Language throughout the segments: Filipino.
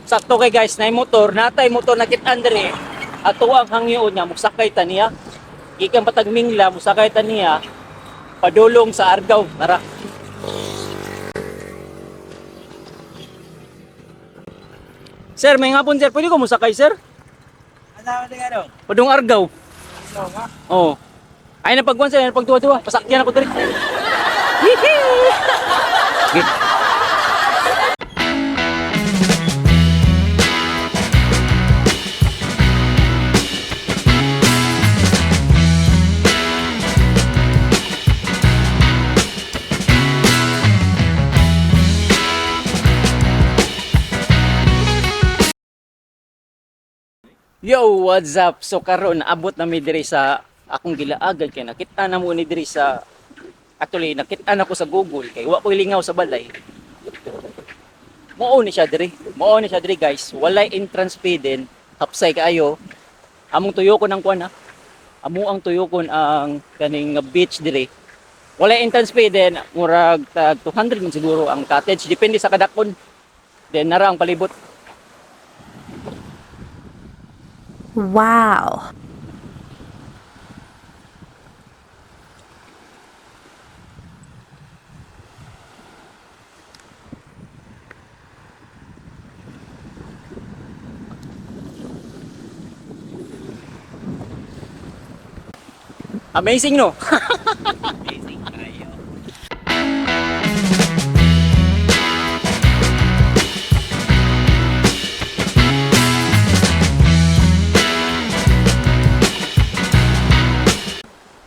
Sakto kay guys, na motor, natay motor na kit Andre. Ato ang hangyo niya, musakay ta niya. Gikan patag Mingla, musakay ta niya. Padulong sa Argao, tara. Sir, may ngapon sir, pwede ko musakay sir? Ano? Padung Argao. Oo nga. Oo. Ay na pagkuan sir, pagduwa-duwa, pasakyan ako diri. Git. Yo, what's up? So karon naabot na mi diri sa akong gilaagan kay nakita na mo ni diri sa actually nakita na ko sa Google kay wa ko lingaw sa balay. Mao ni siya diri. Mao ni siya diri guys. Walay entrance fee din. Hapsay kaayo. Among tuyokon ang kuan ha. Amo ang tuyokon ang kaning beach diri. Walay entrance fee din. Murag tag 200 man siguro ang cottage depende sa kadakon. Then nara ang palibot. Wow. Amazing no? Amazing kayo.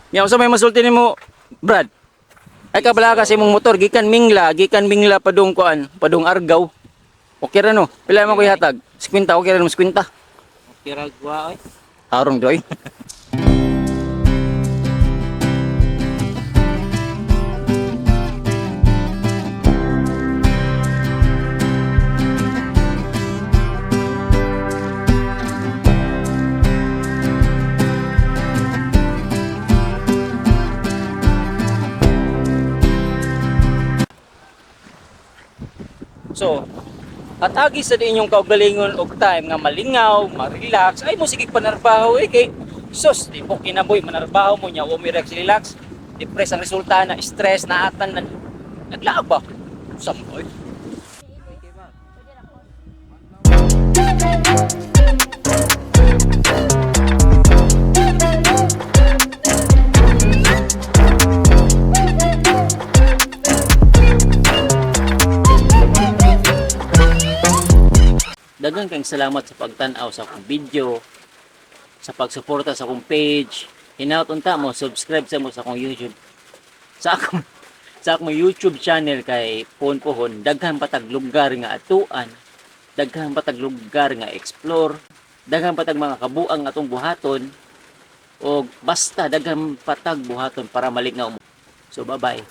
Yaw sa may masulti nimo, Brad. Ay ka bala kasi mong motor gikan Mingla padung kuan, padung Argao. Okay ra no? Pila man ko ihatag? 50 okay ra mo 50. Okay ra gwa oy. Harong doy. So, atagi sa inyong kaugalingon og time nga malingaw, ma-relax, ay mo sige panarbaho kay sus, di po kinaboy manarbaho mo nya, wa mo relax, depress ang resulta na stress na atan na naglaag ba? Samboy. Daghang kang salamat sa pagtan-aw sa akong video, sa pagsuporta sa akong page. Hinaut unta mo subscribe sa akong YouTube. Sa akong YouTube channel kay Pohon daghan patag lugar nga atuan, daghan patag lugar nga explore, daghan patag mga kabuang atong buhaton o basta daghan patag buhaton para malingaw mo. So bye-bye.